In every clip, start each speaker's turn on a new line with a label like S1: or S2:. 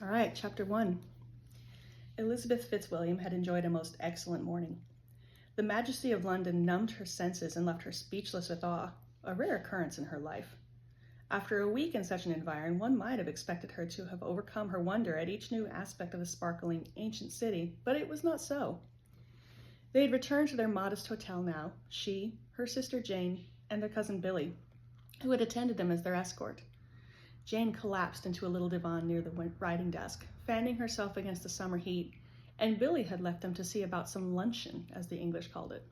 S1: All right, chapter 1. Elizabeth Fitzwilliam had enjoyed a most excellent morning. The majesty of London numbed her senses and left her speechless with awe, a rare occurrence in her life. After a week in such an environ, one might have expected her to have overcome her wonder at each new aspect of the sparkling ancient city, but it was not so. They had returned to their modest hotel now, she, her sister Jane, and their cousin Billy, who had attended them as their escort. Jane collapsed into a little divan near the writing desk, fanning herself against the summer heat, and Billy had left them to see about some luncheon, as the English called it.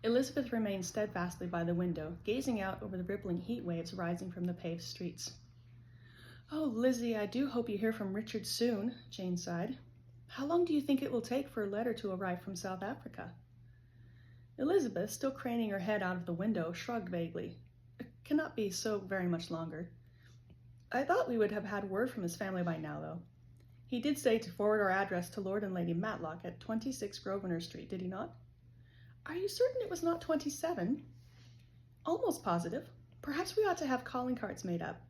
S1: Elizabeth remained steadfastly by the window, gazing out over the rippling heat waves rising from the paved streets. "Oh, Lizzie, I do hope you hear from Richard soon," Jane sighed. "How long do you think it will take for a letter to arrive from South Africa?" Elizabeth, still craning her head out of the window, shrugged vaguely. "It cannot be so very much longer. I thought we would have had word from his family by now, though. He did say to forward our address to Lord and Lady Matlock at 26 Grosvenor Street, did he not?" "Are you certain it was not 27? "Almost positive. Perhaps we ought to have calling cards made up.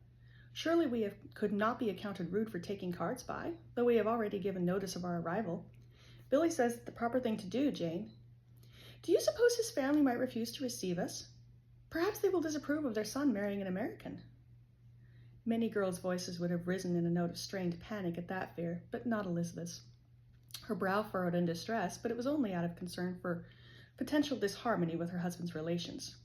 S1: Surely could not be accounted rude for taking cards by, though we have already given notice of our arrival. Billy says it's the proper thing to do, Jane. Do you suppose his family might refuse to receive us? Perhaps they will disapprove of their son marrying an American." Many girls' voices would have risen in a note of strained panic at that fear, but not Elizabeth's. Her brow furrowed in distress, but it was only out of concern for potential disharmony with her husband's relations.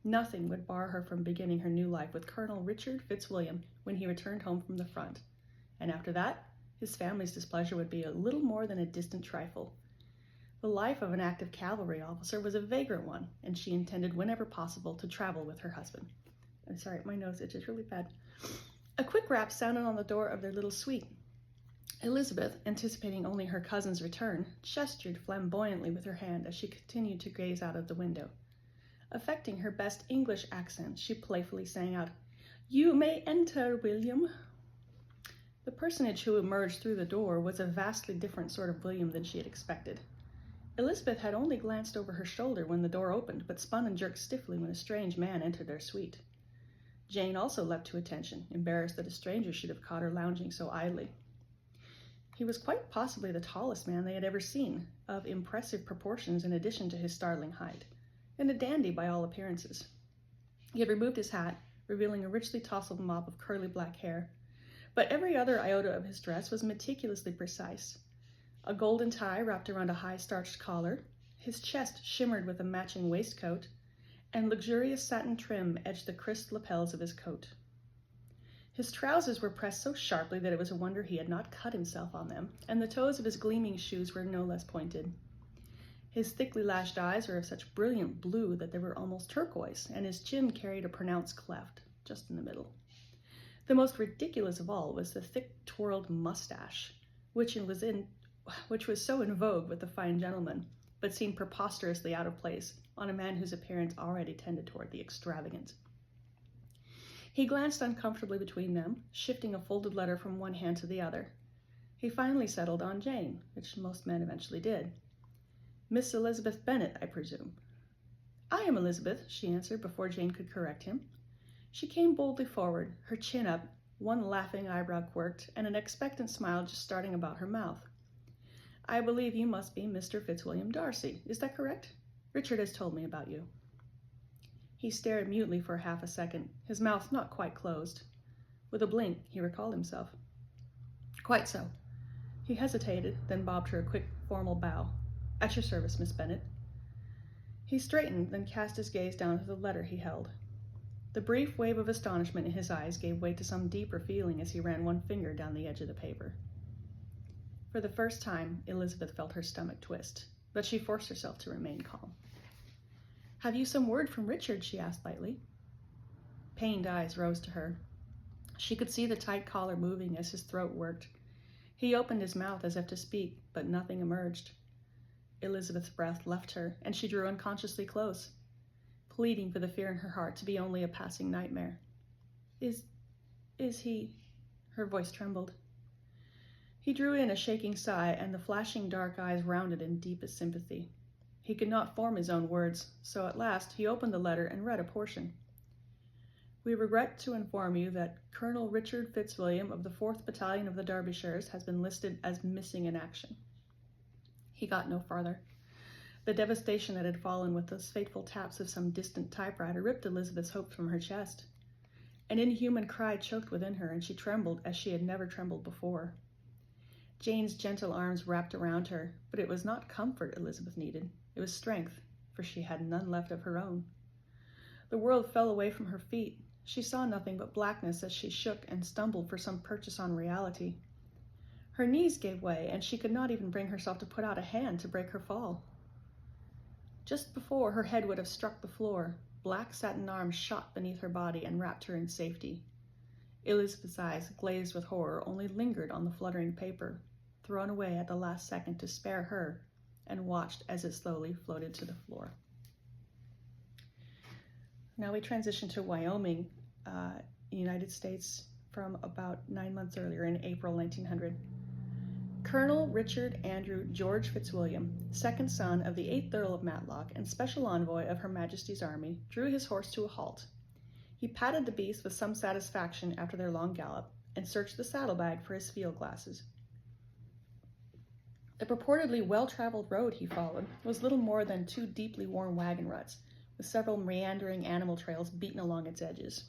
S1: Nothing would bar her from beginning her new life with Colonel Richard Fitzwilliam when he returned home from the front, and after that, his family's displeasure would be a little more than a distant trifle. The life of an active cavalry officer was a vagrant one, and she intended whenever possible to travel with her husband. I'm sorry, my nose itches really bad. A quick rap sounded on the door of their little suite. Elizabeth, anticipating only her cousin's return, gestured flamboyantly with her hand as she continued to gaze out of the window. Affecting her best English accent, she playfully sang out, "You may enter, William." The personage who emerged through the door was a vastly different sort of William than she had expected. Elizabeth had only glanced over her shoulder when the door opened, but spun and jerked stiffly when a strange man entered their suite. Jane also leapt to attention, embarrassed that a stranger should have caught her lounging so idly. He was quite possibly the tallest man they had ever seen, of impressive proportions in addition to his startling height, and a dandy by all appearances. He had removed his hat, revealing a richly tousled mop of curly black hair, but every other iota of his dress was meticulously precise. A golden tie wrapped around a high starched collar, his chest shimmered with a matching waistcoat, and luxurious satin trim edged the crisp lapels of his coat. His trousers were pressed so sharply that it was a wonder he had not cut himself on them, and the toes of his gleaming shoes were no less pointed. His thickly lashed eyes were of such brilliant blue that they were almost turquoise, and his chin carried a pronounced cleft, just in the middle. The most ridiculous of all was the thick twirled mustache, which was so in vogue with the fine gentleman, but seemed preposterously out of place on a man whose appearance already tended toward the extravagant. He glanced uncomfortably between them, shifting a folded letter from one hand to the other. He finally settled on Jane, which most men eventually did. "Miss Elizabeth Bennet, I presume?" "I am Elizabeth," she answered before Jane could correct him. She came boldly forward, her chin up, one laughing eyebrow quirked, and an expectant smile just starting about her mouth. "I believe you must be Mr. Fitzwilliam Darcy. Is that correct? Richard has told me about you." He stared mutely for half a second, his mouth not quite closed. With a blink, he recalled himself. "Quite so." He hesitated, then bobbed her a quick, formal bow. "At your service, Miss Bennet." He straightened, then cast his gaze down to the letter he held. The brief wave of astonishment in his eyes gave way to some deeper feeling as he ran one finger down the edge of the paper. For the first time, Elizabeth felt her stomach twist, but she forced herself to remain calm. "Have you some word from Richard?" she asked lightly. Pained eyes rose to her. She could see the tight collar moving as his throat worked. He opened his mouth as if to speak, but nothing emerged. Elizabeth's breath left her, and she drew unconsciously close, pleading for the fear in her heart to be only a passing nightmare. Is he?" Her voice trembled. He drew in a shaking sigh, and the flashing dark eyes rounded in deepest sympathy. He could not form his own words, so at last he opened the letter and read a portion. We regret to inform you that Colonel Richard Fitzwilliam of the 4th Battalion of the Derbyshires has been listed as missing in action. He got no farther. The devastation that had fallen with those fateful taps of some distant typewriter ripped Elizabeth's hope from her chest. An inhuman cry choked within her, and she trembled as she had never trembled before. Jane's gentle arms wrapped around her, but it was not comfort Elizabeth needed. It was strength, for she had none left of her own. The world fell away from her feet. She saw nothing but blackness as she shook and stumbled for some purchase on reality. Her knees gave way, and she could not even bring herself to put out a hand to break her fall. Just before her head would have struck the floor, black satin arms shot beneath her body and wrapped her in safety. Elizabeth's eyes, glazed with horror, only lingered on the fluttering paper, thrown away at the last second to spare her, and watched as it slowly floated to the floor. Now we transition to Wyoming, United States, from about 9 months earlier in April 1900. Colonel Richard Andrew George Fitzwilliam, second son of the 8th Earl of Matlock and special envoy of Her Majesty's Army, drew his horse to a halt. He patted the beast with some satisfaction after their long gallop, and searched the saddlebag for his field glasses. The purportedly well-traveled road he followed was little more than 2 deeply worn wagon ruts, with several meandering animal trails beaten along its edges.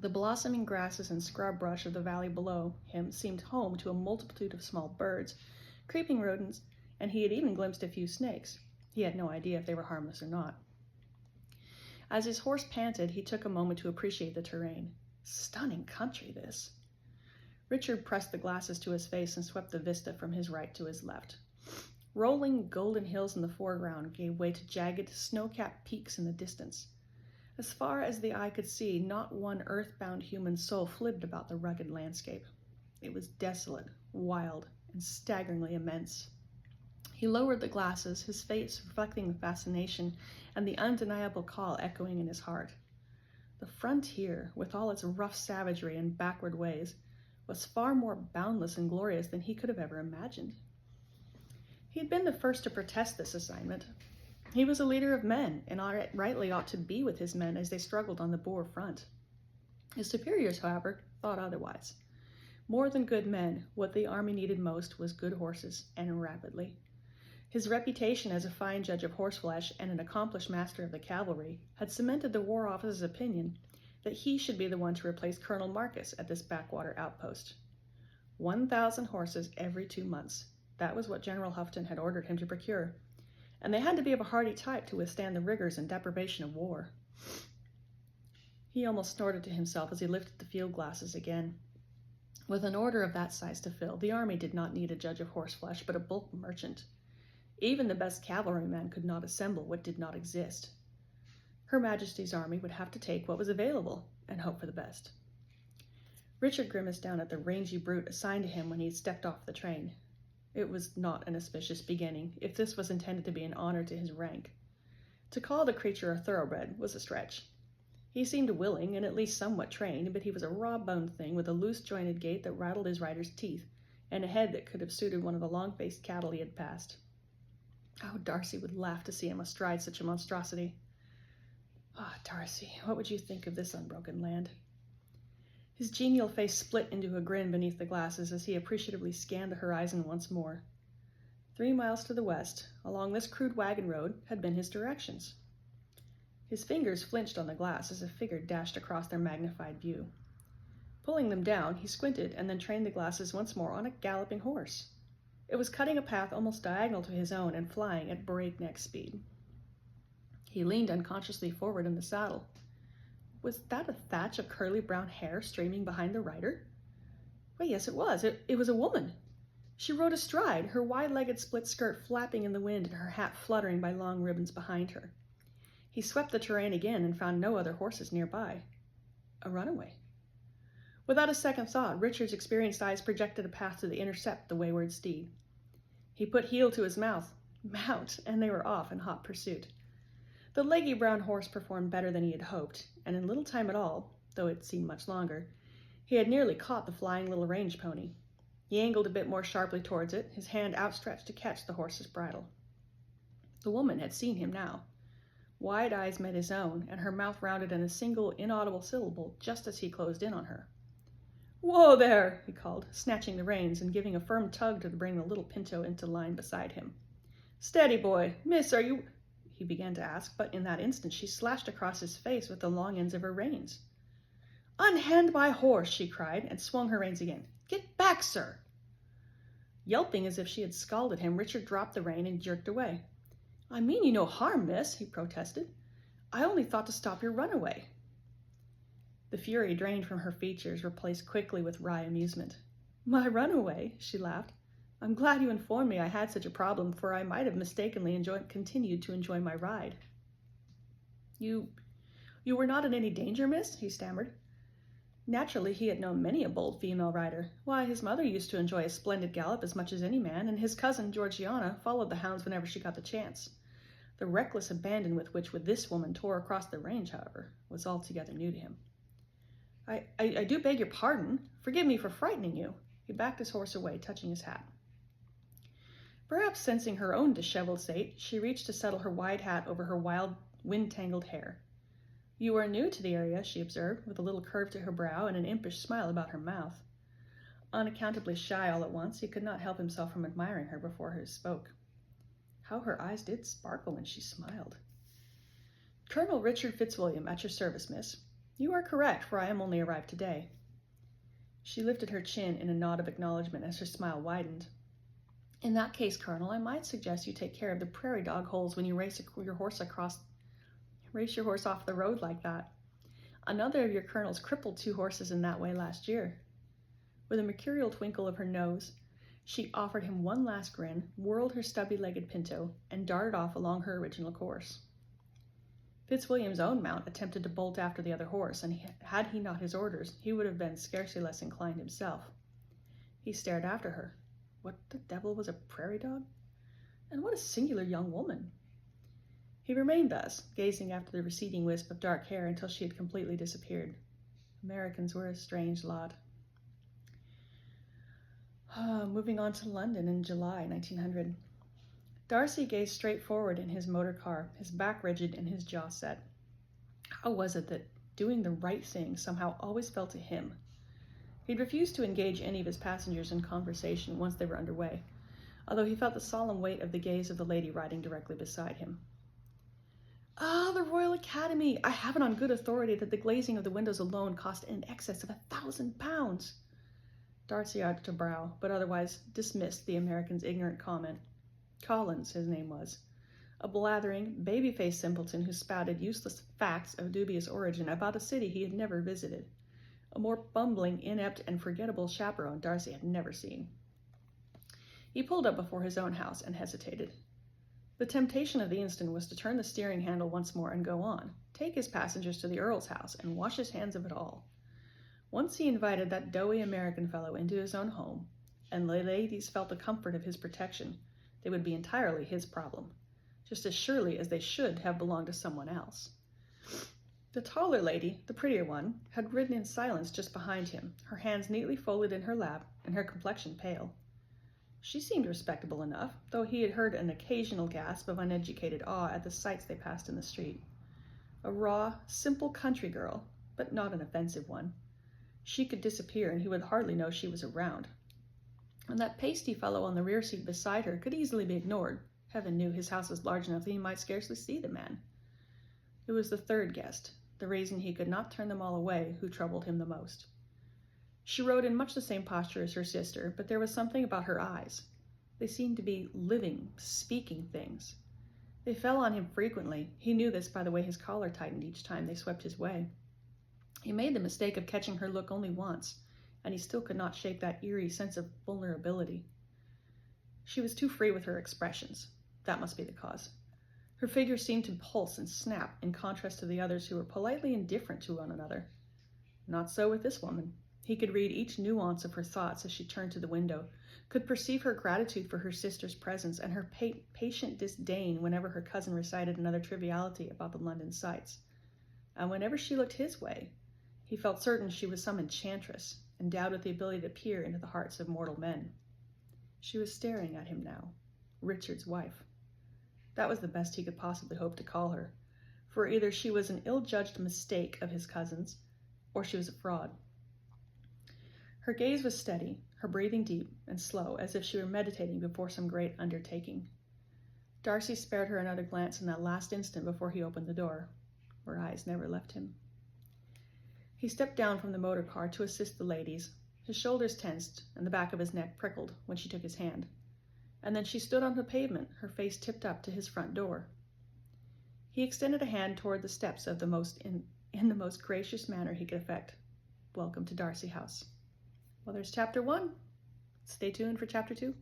S1: The blossoming grasses and scrub brush of the valley below him seemed home to a multitude of small birds, creeping rodents, and he had even glimpsed a few snakes. He had no idea if they were harmless or not. As his horse panted, he took a moment to appreciate the terrain. Stunning country, this. Richard pressed the glasses to his face and swept the vista from his right to his left. Rolling golden hills in the foreground gave way to jagged, snow-capped peaks in the distance. As far as the eye could see, not one earthbound human soul flitted about the rugged landscape. It was desolate, wild, and staggeringly immense. He lowered the glasses, his face reflecting the fascination and the undeniable call echoing in his heart. The frontier, with all its rough savagery and backward ways, was far more boundless and glorious than he could have ever imagined. He had been the first to protest this assignment. He was a leader of men, and rightly ought to be with his men as they struggled on the Boer front. His superiors, however, thought otherwise. More than good men, what the army needed most was good horses, and rapidly. His reputation as a fine judge of horseflesh and an accomplished master of the cavalry had cemented the War Office's opinion that he should be the one to replace Colonel Marcus at this backwater outpost. 1,000 horses every 2 months. That was what General Houghton had ordered him to procure, and they had to be of a hardy type to withstand the rigors and deprivation of war. He almost snorted to himself as he lifted the field glasses again. With an order of that size to fill, the army did not need a judge of horseflesh, but a bulk merchant. Even the best cavalryman could not assemble what did not exist. Her Majesty's Army would have to take what was available and hope for the best. Richard grimaced down at the rangy brute assigned to him when he had stepped off the train. It was not an auspicious beginning, if this was intended to be an honor to his rank. To call the creature a thoroughbred was a stretch. He seemed willing and at least somewhat trained, but he was a raw-boned thing with a loose-jointed gait that rattled his rider's teeth, and a head that could have suited one of the long-faced cattle he had passed. How Darcy would laugh to see him astride such a monstrosity. Ah, Darcy, what would you think of this unbroken land? His genial face split into a grin beneath the glasses as he appreciatively scanned the horizon once more. 3 miles to the west, along this crude wagon road, had been his directions. His fingers flinched on the glass as a figure dashed across their magnified view. Pulling them down, he squinted and then trained the glasses once more on a galloping horse. It was cutting a path almost diagonal to his own and flying at breakneck speed. He leaned unconsciously forward in the saddle. Was that a thatch of curly brown hair streaming behind the rider? Why, yes, it was. It was a woman. She rode astride, her wide-legged split skirt flapping in the wind and her hat fluttering by long ribbons behind her. He swept the terrain again and found no other horses nearby. A runaway. Without a second thought, Richard's experienced eyes projected a path to intercept the wayward steed. He put heel to his mouth, mount, and they were off in hot pursuit. The leggy brown horse performed better than he had hoped, and in little time at all, though it seemed much longer, he had nearly caught the flying little range pony. He angled a bit more sharply towards it, his hand outstretched to catch the horse's bridle. The woman had seen him now. Wide eyes met his own, and her mouth rounded in a single inaudible syllable just as he closed in on her. "Whoa there!" he called, snatching the reins and giving a firm tug to bring the little pinto into line beside him. "Steady, boy. Miss, are you—" he began to ask, but in that instant she slashed across his face with the long ends of her reins. "Unhand my horse!" she cried, and swung her reins again. "Get back, sir!" Yelping as if she had scalded him, Richard dropped the rein and jerked away. "I mean you no harm, miss," he protested. "I only thought to stop your runaway." The fury drained from her features, replaced quickly with wry amusement. "My runaway?" she laughed. "I'm glad you informed me I had such a problem, for I might have mistakenly continued to enjoy my ride." You were not in any danger, miss?" he stammered. Naturally, he had known many a bold female rider. Why, his mother used to enjoy a splendid gallop as much as any man, and his cousin, Georgiana, followed the hounds whenever she got the chance. The reckless abandon with which this woman tore across the range, however, was altogether new to him. I do beg your pardon. Forgive me for frightening you." He backed his horse away, touching his hat. Perhaps sensing her own disheveled state, she reached to settle her wide hat over her wild, wind-tangled hair. "You are new to the area," she observed, with a little curve to her brow and an impish smile about her mouth. Unaccountably shy all at once, he could not help himself from admiring her before he spoke. How her eyes did sparkle when she smiled. "Colonel Richard Fitzwilliam, at your service, miss. You are correct, for I am only arrived today." She lifted her chin in a nod of acknowledgement as her smile widened. "In that case, Colonel, I might suggest you take care of the prairie dog holes when you race your horse off the road like that. Another of your colonels crippled 2 horses in that way last year." With a mercurial twinkle of her nose, she offered him one last grin, whirled her stubby-legged pinto, and darted off along her original course. Fitzwilliam's own mount attempted to bolt after the other horse, and had he not his orders, he would have been scarcely less inclined himself. He stared after her. What the devil was a prairie dog? And what a singular young woman! He remained thus, gazing after the receding wisp of dark hair until she had completely disappeared. Americans were a strange lot. Moving on to London in July 1900. Darcy gazed straight forward in his motor car, his back rigid and his jaw set. How was it that doing the right thing somehow always fell to him? He'd refused to engage any of his passengers in conversation once they were underway, although he felt the solemn weight of the gaze of the lady riding directly beside him. "Ah, the Royal Academy! I have it on good authority that the glazing of the windows alone cost in excess of £1,000. Darcy arched a brow, but otherwise dismissed the American's ignorant comment. Collins, his name was. A blathering, baby-faced simpleton who spouted useless facts of dubious origin about a city he had never visited. A more bumbling, inept, and forgettable chaperone Darcy had never seen. He pulled up before his own house and hesitated. The temptation of the instant was to turn the steering handle once more and go on, take his passengers to the Earl's house, and wash his hands of it all. Once he invited that doughy American fellow into his own home, and the ladies felt the comfort of his protection, they would be entirely his problem, just as surely as they should have belonged to someone else. The taller lady, the prettier one, had ridden in silence just behind him, her hands neatly folded in her lap, and her complexion pale. She seemed respectable enough, though he had heard an occasional gasp of uneducated awe at the sights they passed in the street. A raw, simple country girl, but not an offensive one. She could disappear, and he would hardly know she was around. And that pasty fellow on the rear seat beside her could easily be ignored. Heaven knew his house was large enough that he might scarcely see the man. It was the third guest, the reason he could not turn them all away, who troubled him the most. She rode in much the same posture as her sister, but there was something about her eyes. They seemed to be living, speaking things. They fell on him frequently. He knew this by the way his collar tightened each time they swept his way. He made the mistake of catching her look only once, and he still could not shake that eerie sense of vulnerability. She was too free with her expressions. That must be the cause. Her figure seemed to pulse and snap in contrast to the others who were politely indifferent to one another. Not so with this woman. He could read each nuance of her thoughts as she turned to the window, could perceive her gratitude for her sister's presence and her patient disdain whenever her cousin recited another triviality about the London sights. And whenever she looked his way, he felt certain she was some enchantress, endowed with the ability to peer into the hearts of mortal men. She was staring at him now, Richard's wife. That was the best he could possibly hope to call her. for either she was an ill-judged mistake of his cousin's, or she was a fraud. Her gaze was steady, her breathing deep and slow, as if she were meditating before some great undertaking. Darcy spared her another glance in that last instant before he opened the door. Her eyes never left him. He stepped down from the motor car to assist the ladies. His shoulders tensed and the back of his neck prickled when she took his hand. And then she stood on the pavement, her face tipped up to his front door. He extended a hand toward the steps of in the most gracious manner he could affect. Welcome to Darcy House. Well, there's chapter 1. Stay tuned for chapter 2.